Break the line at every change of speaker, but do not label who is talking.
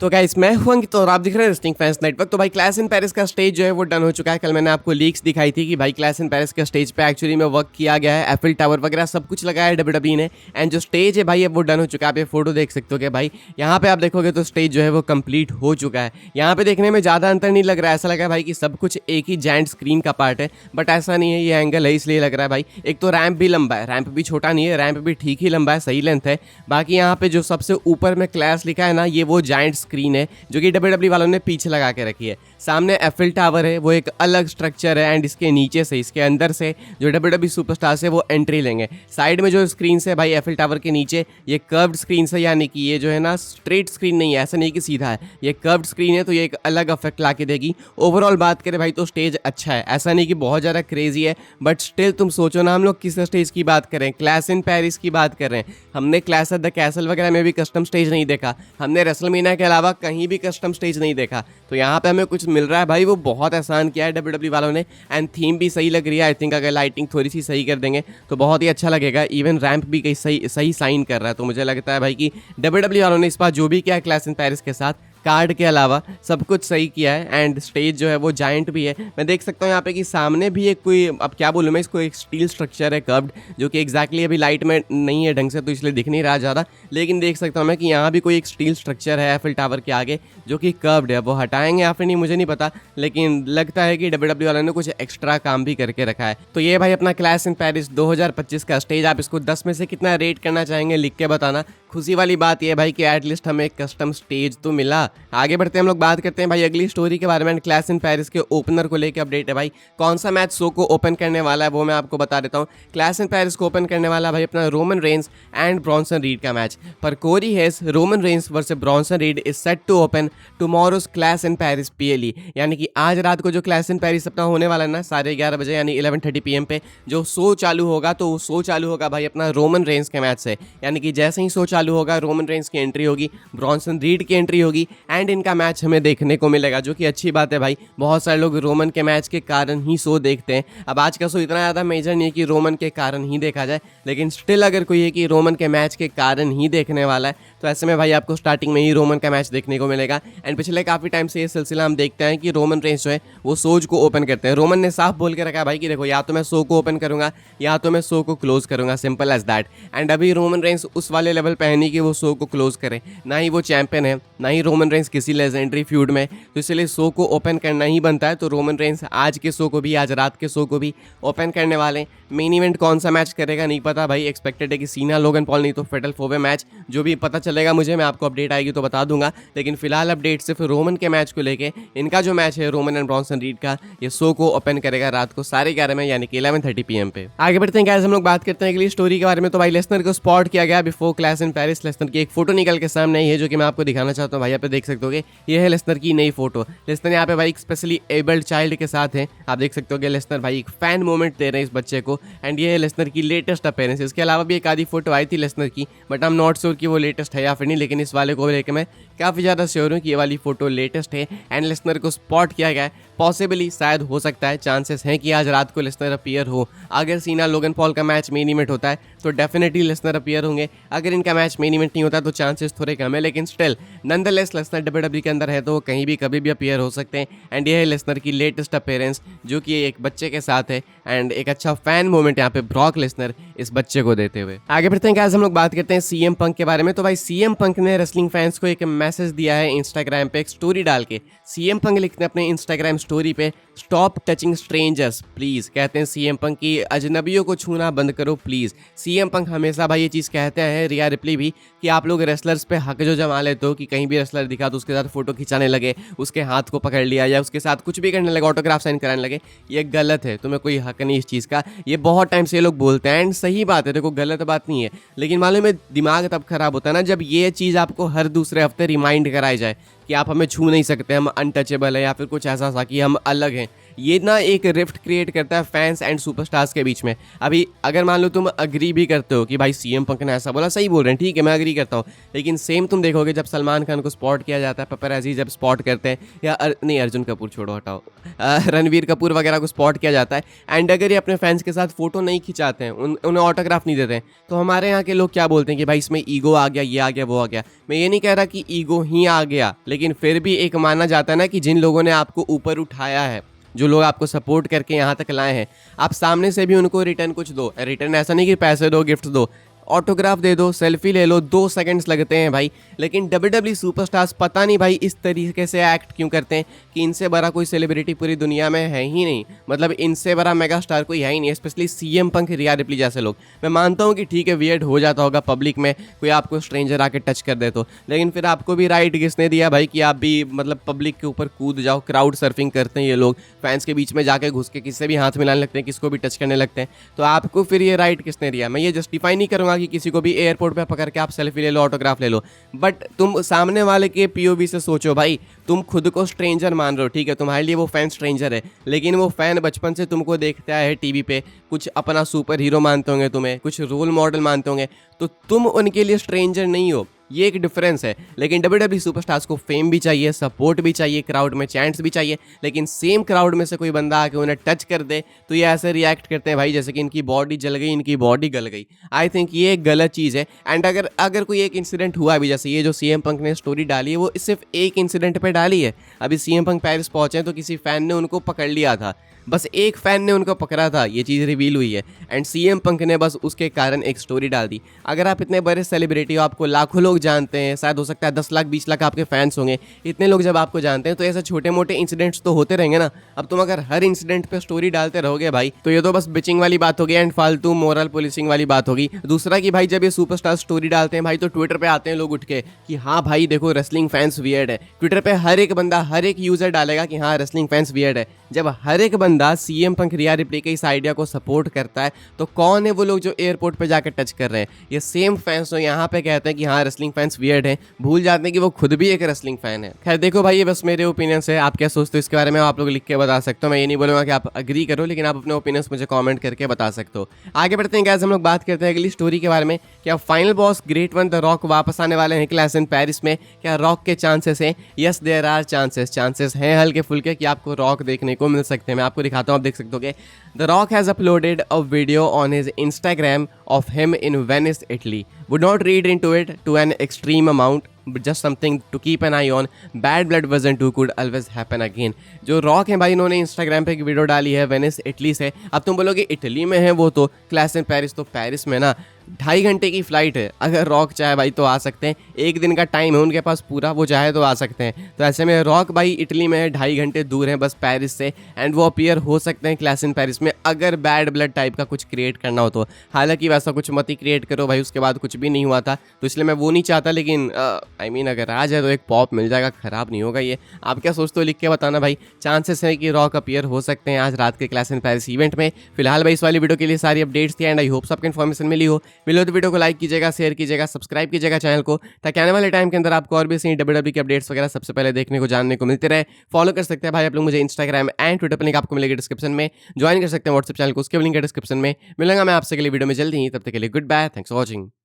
तो गाइस मैं हूं अंकित और आप दिख रहे हैं रेस्लिंग फैंस नेटवर्क। तो भाई क्लैश इन पेरिस का स्टेज जो है वो डन हो चुका है। कल मैंने आपको लीक्स दिखाई थी कि भाई क्लैश इन पेरिस के स्टेज पे एक्चुअली में वर्क किया गया है, एफिल टावर वगैरह सब कुछ लगाया है डब्ल्यूडब्ल्यूई ने। एंड जो स्टेज है भाई अब वो डन हो चुका है। आप ये फोटो देख सकते हो कि भाई यहाँ पे आप देखोगे तो स्टेज जो है वो कंप्लीट हो चुका है। यहाँ पे देखने में ज़्यादा अंतर नहीं लग रहा है, ऐसा लग रहा है भाई कि सब कुछ एक ही जायंट स्क्रीन का पार्ट है, बट ऐसा नहीं है। ये एंगल है इसलिए लग रहा है भाई। एक तो रैंप भी लंबा है, रैंप भी छोटा नहीं है, रैंप भी ठीक ही लंबा है, सही लेंथ है। बाकी यहाँ पे जो सबसे ऊपर में क्लैश लिखा है ना, ये वो जायंट स्क्रीन है जो कि डब्ल्यूडब्ल्यूई वालों ने पीछे लगा के रखी है। सामने एफिल टावर है, वो एक अलग स्ट्रक्चर है। एंड इसके नीचे से, इसके अंदर से जो डब्ल्यूडब्ल्यूई सुपरस्टार से वो एंट्री लेंगे। साइड में जो स्क्रीन है भाई एफिल टावर के नीचे, ये कर्व्ड स्क्रीन है, यानी कि ये जो है ना स्ट्रेट स्क्रीन नहीं है, ऐसा नहीं कि सीधा है, ये कर्व्ड स्क्रीन है, तो ये एक अलग इफेक्ट ला के देगी। ओवरऑल बात करें भाई तो स्टेज अच्छा है, ऐसा नहीं कि बहुत ज़्यादा क्रेजी है, बट स्टिल तुम सोचो ना हम लोग किस स्टेज की बात करें, क्लैश इन पेरिस की बात कर रहे हैं। हमने क्लैश एट द कैसल वगैरह में भी कस्टम स्टेज नहीं देखा, हमने रेसलमेनिया के अलावा कहीं भी कस्टम स्टेज नहीं देखा। तो यहाँ पे हमें कुछ मिल रहा है भाई, वो बहुत आसान किया है डब्ल्यूडब्ल्यूई वालों ने। एंड थीम भी सही लग रही है। आई थिंक अगर लाइटिंग थोड़ी सी सही कर देंगे तो बहुत ही अच्छा लगेगा। इवन रैंप भी कहीं सही साइन कर रहा है। तो मुझे लगता है भाई कि डब्ल्यूडब्ल्यूई वालों ने इस बार जो भी किया है क्लैश इन पेरिस के साथ, कार्ड के अलावा सब कुछ सही किया है। एंड स्टेज जो है वो जायंट भी है। मैं देख सकता हूँ यहाँ पे कि सामने भी एक कोई, अब क्या बोलूँ मैं इसको, एक स्टील स्ट्रक्चर है कर्व्ड, जो कि एग्जैक्टली अभी लाइट में नहीं है ढंग से, तो इसलिए दिख नहीं रहा ज़्यादा। लेकिन देख सकता हूँ मैं कि यहाँ भी कोई एक स्टील स्ट्रक्चर है एफिल टावर के आगे जो कि कर्व्ड है। वो हटाएंगे या फिर नहीं मुझे नहीं पता, लेकिन लगता है कि डब्ल्यूडब्ल्यूई वालों ने कुछ एक्स्ट्रा काम भी करके रखा है। तो ये भाई अपना क्लैश इन पेरिस 2025 का स्टेज। आप इसको 10 में से कितना रेट करना चाहेंगे लिख के बताना। खुशी वाली बात यह भाई कि एटलीस्ट हमें एक कस्टम स्टेज तो मिला। आगे बढ़ते हैं हम लोग, बात करते हैं भाई अगली स्टोरी के बारे में। क्लैश इन पेरिस के ओपनर को लेकर अपडेट है भाई। कौन सा मैच शो को ओपन करने वाला है वो मैं आपको बता देता हूँ। क्लैश इन पेरिस को ओपन करने वाला भाई अपना Roman Reigns and Bronson Reed का मैच। पर Corey Hayes Roman Reigns versus Bronson Reed is set to open tomorrow's Clash in Paris PLE, यानी कि आज रात को जो क्लैश इन पेरिस अपना होने वाला है ना 11:30 बजे यानी 11:30 PM पे जो शो चालू होगा, तो वो शो चालू होगा भाई अपना रोमन रेंस के मैच से। यानी कि जैसे ही शो चालू होगा रोमन रेंस की एंट्री होगी, ब्रॉन्सन रीड की एंट्री होगी एंड इनका मैच हमें देखने को मिलेगा, जो कि अच्छी बात है भाई। बहुत सारे लोग रोमन के मैच के कारण ही शो देखते हैं। अब आज का शो इतना ज़्यादा मेजर नहीं है कि रोमन के कारण ही देखा जाए, लेकिन स्टिल अगर कोई है कि रोमन के मैच के कारण ही देखने वाला है, तो ऐसे में भाई आपको स्टार्टिंग में ही रोमन का मैच देखने को मिलेगा। एंड पिछले काफ़ी टाइम से ये सिलसिला हम देखते हैं कि रोमन रेंस जो है वो शोज को ओपन करते हैं। रोमन ने साफ बोल के रखा है भाई कि देखो, या तो मैं शो को ओपन करूंगा या तो मैं शो को क्लोज करूंगा, सिंपल एज दैट। एंड अभी रोमन रेंस उस वाले लेवल पे है नहीं कि वो शो को क्लोज करे, ना ही वो चैंपियन है, ना ही रोमन रेंस किसी लेजेंडरी फ्यूड में, तो इसलिए शो को ओपन करना ही बनता है। तो रोमन रेंस आज के शो को भी, आज रात के शो को भी ओपन करने वाले। मेन इवेंट कौन सा मैच करेगा नहीं पता भाई। एक्सपेक्टेड है कि सीना लोगन पॉल, नहीं तो फेटल 4-वे मैच। जो भी पता चलेगा मुझे, मैं आपको अपडेट आएगी तो बता दूंगा। लेकिन फिलहाल अपडेट सिर्फ रोमन के मैच को लेके, इनका जो मैच है रोमन एंड ब्रॉन्सन रीड का, ये शो को ओपन करेगा रात को 11:30 में यानी कि 11:30 PM पे। आगे बढ़ते हैं गाइस, हम लोग बात करते हैं अगली स्टोरी के बारे में। तो भाई लेसनर को स्पॉट किया गया before clash in Paris. Lesnar की एक फोटो निकल के सामने आई है जो कि मैं आपको दिखाना चाहता हूँ भाई। यहाँ पे देख सकते हो, ये है लेसनर की नई फोटो। लेसनर यहाँ पे भाई एक स्पेशली एबल्ड चाइल्ड के साथ है। आप देख सकते हो कि लेसनर भाई एक फैन मोमेंट दे रहे हैं इस बच्चे को। एंड ये है लेसनर की लेटेस्ट अपीयरेंस। इसके अलावा भी एक आधी फोटो आई थी लेसनर की, but I am not sure कि वो लेटेस्ट है या फिर नहीं। लेकिन इस वाले को लेकर मैं काफ़ी ज़्यादा श्योर हूँ कि ये वाली फोटो लेटेस्ट है। एंड लेसनर को स्पॉट किया गया है। पॉसिबली, शायद हो सकता है, चांसेस हैं कि आज रात को लेसनर अपीयर हो। अगर सीना लोगन पॉल का मैच मेन इवेंट होता है तो डेफिनेटली लेसनर अपीयर होंगे। अगर इनका मैच मेन इवेंट नहीं होता तो चांसेस थोड़े कम है, लेकिन स्टिल नंदरलेस लेसनर डब्ल्यूडब्ल्यूई के अंदर है तो कहीं भी कभी भी अपीयर हो सकते हैं। एंड ये है लेसनर की लेटेस्ट अपीयरेंस जो कि एक बच्चे के साथ है। एंड एक अच्छा फैन मोमेंट यहाँ पे ब्रॉक लेसनर इस बच्चे को देते हुए। आगे बढ़ते हैं गाइस, हम लोग बात करते हैं CM पंक के बारे में। तो भाई CM पंक ने रेसलिंग फैंस को एक मैसेज दिया है इंस्टाग्राम पे एक स्टोरी डाल के। CM पंक लिखते हैं अपने इंस्टाग्राम स्टोरी पे, स्टॉप टचिंग स्ट्रेंजर्स प्लीज। कहते हैं CM पंक की अजनबियों को छूना बंद करो प्लीज। CM पंक हमेशा भाई ये चीज़ कहते हैं, रिया रिप्ली भी, कि आप लोग रेसलर्स पे हक जो जमा लेते हो कि कहीं भी रेसलर दिखा तो उसके साथ फोटो खिंचाने लगे, उसके हाथ को पकड़ लिया या उसके साथ कुछ भी करने लगे, ऑटोग्राफ साइन कराने लगे, ये गलत है। तुम्हें कोई हक नहीं इस चीज़ का। ये बहुत टाइम से ये लोग बोलते हैं एंड सही बात है, देखो गलत बात नहीं है। लेकिन मालूम है दिमाग तब खराब होता है ना जब ये चीज़ आपको हर दूसरे हफ्ते रिमाइंड कराई जाए कि आप हमें छू नहीं सकते, हम अनटचेबल है या फिर कुछ ऐसा सा कि हम अलग हैं। ये ना एक रिफ्ट क्रिएट करता है फैंस एंड सुपरस्टार्स के बीच में। अभी अगर मान लो तुम अग्री भी करते हो कि भाई सीएम पंक ने ऐसा बोला, सही बोल रहे हैं, ठीक है मैं अग्री करता हूँ, लेकिन सेम तुम देखोगे जब सलमान खान को स्पॉट किया जाता है, पपराजी जब स्पॉट करते हैं, या नहीं अर्जुन कपूर छोड़ो हटाओ, रणवीर कपूर वगैरह को स्पॉट किया जाता है, एंड अगर ये अपने फैंस के साथ फोटो नहीं खिंचाते हैं, उन्हें ऑटोग्राफ नहीं देते हैं, तो हमारे यहाँ के लोग क्या बोलते हैं कि भाई इसमें ईगो आ गया, ये आ गया, वो आ गया। मैं ये नहीं कह रहा कि ईगो ही आ गया, लेकिन फिर भी एक माना जाता है ना कि जिन लोगों ने आपको ऊपर उठाया है, जो लोग आपको सपोर्ट करके यहाँ तक लाए हैं, आप सामने से भी उनको रिटर्न कुछ दो। रिटर्न ऐसा नहीं कि पैसे दो, गिफ्ट दो, ऑटोग्राफ दे दो, सेल्फी ले लो, 2 सेकंड्स लगते हैं भाई। लेकिन WWE सुपरस्टार्स पता नहीं भाई इस तरीके से एक्ट क्यों करते हैं कि इनसे बड़ा कोई सेलिब्रिटी पूरी दुनिया में है ही नहीं, मतलब इनसे बड़ा मेगा स्टार कोई है ही नहीं, स्पेशली सीएम पंक, रिया रिप्ली जैसे लोग। मैं मानता हूँ कि ठीक है वियर्ड हो जाता होगा पब्लिक में कोई आपको स्ट्रेंजर आके टच कर दे तो, लेकिन फिर आपको भी राइट किसने दिया भाई कि आप भी मतलब पब्लिक के ऊपर कूद जाओ। क्राउड सर्फिंग करते हैं ये लोग, फैंस के बीच में जाके घुस के किससे भी हाथ मिलाने लगते हैं, किसको भी टच करने लगते हैं, तो आपको फिर ये राइट किसने दिया। मैं ये जस्टिफाई नहीं करूँगा कि किसी को भी एयरपोर्ट पे पकड़ के आप सेल्फी ले लो, ऑटोग्राफ ले लो, बट तुम सामने वाले के पीओवी से सोचो भाई, तुम खुद को स्ट्रेंजर मान रहे हो, ठीक है तुम्हारे लिए वो फैन स्ट्रेंजर है, लेकिन वो फैन बचपन से तुमको देखता है टीवी पे, कुछ अपना सुपर हीरो मानते होंगे, तुम्हें कुछ रोल मॉडल मानते होंगे, तो तुम उनके लिए स्ट्रेंजर नहीं हो, ये एक डिफरेंस है। लेकिन WWE सुपरस्टार्स को फेम भी चाहिए, सपोर्ट भी चाहिए, क्राउड में चैंट्स भी चाहिए, लेकिन सेम क्राउड में से कोई बंदा आके उन्हें टच कर दे तो ये ऐसे रिएक्ट करते हैं भाई जैसे कि इनकी बॉडी जल गई, इनकी बॉडी गल गई। आई थिंक ये एक गलत चीज़ है। एंड अगर कोई एक इंसिडेंट हुआ अभी, जैसे ये जो सीएम पंक ने स्टोरी डाली है, वो सिर्फ एक इंसिडेंट पे डाली है। अभी सीएम पंक पेरिस पहुंचे तो किसी फैन ने उनको पकड़ लिया था, बस एक फैन ने उनको पकड़ा था, ये चीज़ रिवील हुई है, एंड सीएम पंक ने बस उसके कारण एक स्टोरी डाल दी। अगर आप इतने बड़े सेलिब्रिटी हो, आपको लाखों लोग जानते हैं, शायद हो सकता है 10 लाख 20 लाख आपके फैंस होंगे, इतने लोग जब आपको जानते हैं तो ऐसे छोटे मोटे इंसिडेंट्स तो होते रहेंगे ना। अब तुम अगर हर इंसिडेंट पे स्टोरी डालते रहोगे भाई, तो ये तो बस बिचिंग वाली बात होगी एंड फालतू मोरल पुलिसिंग वाली बात होगी। दूसरा कि भाई जब ये सुपरस्टार स्टोरी डालते हैं भाई, तो ट्विटर पे आते हैं लोग उठ के कि हाँ भाई देखो रेसलिंग फैंस वियर्ड है। ट्विटर पे हर एक बंदा, हर एक यूजर डालेगा कि हाँ रेसलिंग फैंस वियर्ड है। जब हर एक बंदा सीएम पंक, रिया रिप्ली के इस आइडिया को सपोर्ट करता है, तो कौन है वो लोग जो एयरपोर्ट पे जाकर टच कर रहे हैं? ये सेम फैंस जो यहाँ पे कहते हैं कि हाँ रेसलिंग फैंस वियर्ड है, भूल जाते हैं कि वो खुद भी एक रेसलिंग फैन है। खैर देखो भाई, ये बस मेरे ओपिनियंस है, आप क्या सोचते हो इसके बारे में आप लोग लिख के बता सकते हो। मैं ये नहीं बोलूँगा कि आप अग्री करो, लेकिन आप अपने ओपिनियंस मुझे कॉमेंट करके बता सकते हो। आगे बढ़ते हैं गाइस, हम लोग बात करते हैं अगली स्टोरी के बारे में। क्या final boss great one the rock वापस आने वाले हैं क्लैश इन पेरिस में? क्या रॉक के चांसेस हैं? यस देयर आर चांसेस हैं हल्के फुल्के कि आपको रॉक देखने को मिल सकते हैं। मैं आपको दिखाता हूँ, आप देख सकते हो। The rock has uploaded a video on his Instagram of him in Venice, Italy. Would not read into it to an extreme amount, but just something to keep an eye on. Bad blood wasn't too could always happen again. जो rock है भाई, इन्होंने Instagram पे एक video डाली है Venice Italy से। अब तुम बोलोगे इटली में है वो तो, क्लैश इन पेरिस तो पेरिस में ना 2.5 घंटे की फ्लाइट है। अगर रॉक चाहे भाई तो आ सकते हैं, 1 दिन का टाइम है उनके पास पूरा, वो चाहे तो आ सकते हैं। तो ऐसे में रॉक भाई इटली में है, 2.5 घंटे दूर है बस पेरिस से, एंड वो अपीयर हो सकते हैं क्लैश इन पेरिस में अगर बैड ब्लड टाइप का कुछ क्रिएट करना हो तो। हालांकि वैसा कुछ मत ही क्रिएट करो भाई, उसके बाद कुछ भी नहीं हुआ था, तो इसलिए मैं वो नहीं चाहता। लेकिन आई मीन अगर आ जाए तो एक पॉप मिल जाएगा, खराब नहीं होगा ये। आप क्या सोचते हो लिख के बताना भाई। चांसेस है कि रॉक अपीयर हो सकते हैं आज रात के क्लैश इन पेरिस इवेंट में। फिलहाल भाई इस वाली वीडियो के लिए सारी अपडेट्स थी, एंड आई होप सबको इन्फॉर्मेशन मिली हो तो वीडियो को लाइक कीजिएगा, शेयर कीजिएगा, सब्सक्राइब कीजिएगा चैनल को, ताकि आने वाले टाइम के अंदर आपको और भी सही WWE के अपडेट्स वगैरह सबसे पहले देखने को, जानने को मिलते रहे। फॉलो कर सकते हैं भाई आप लोग मुझे इंस्टाग्राम एंड ट्विटर पर, लिंक आपको मिलेगा डिस्क्रिप्शन में। ज्वाइन कर सकते हैं व्हाट्सएप चैनल को, उसके लिंक है डिस्क्रिप्शन में। मिलूंगा मैं आपसे अगली वीडियो में जल्दी ही, तब तक के लिए good bye, thanks for watching.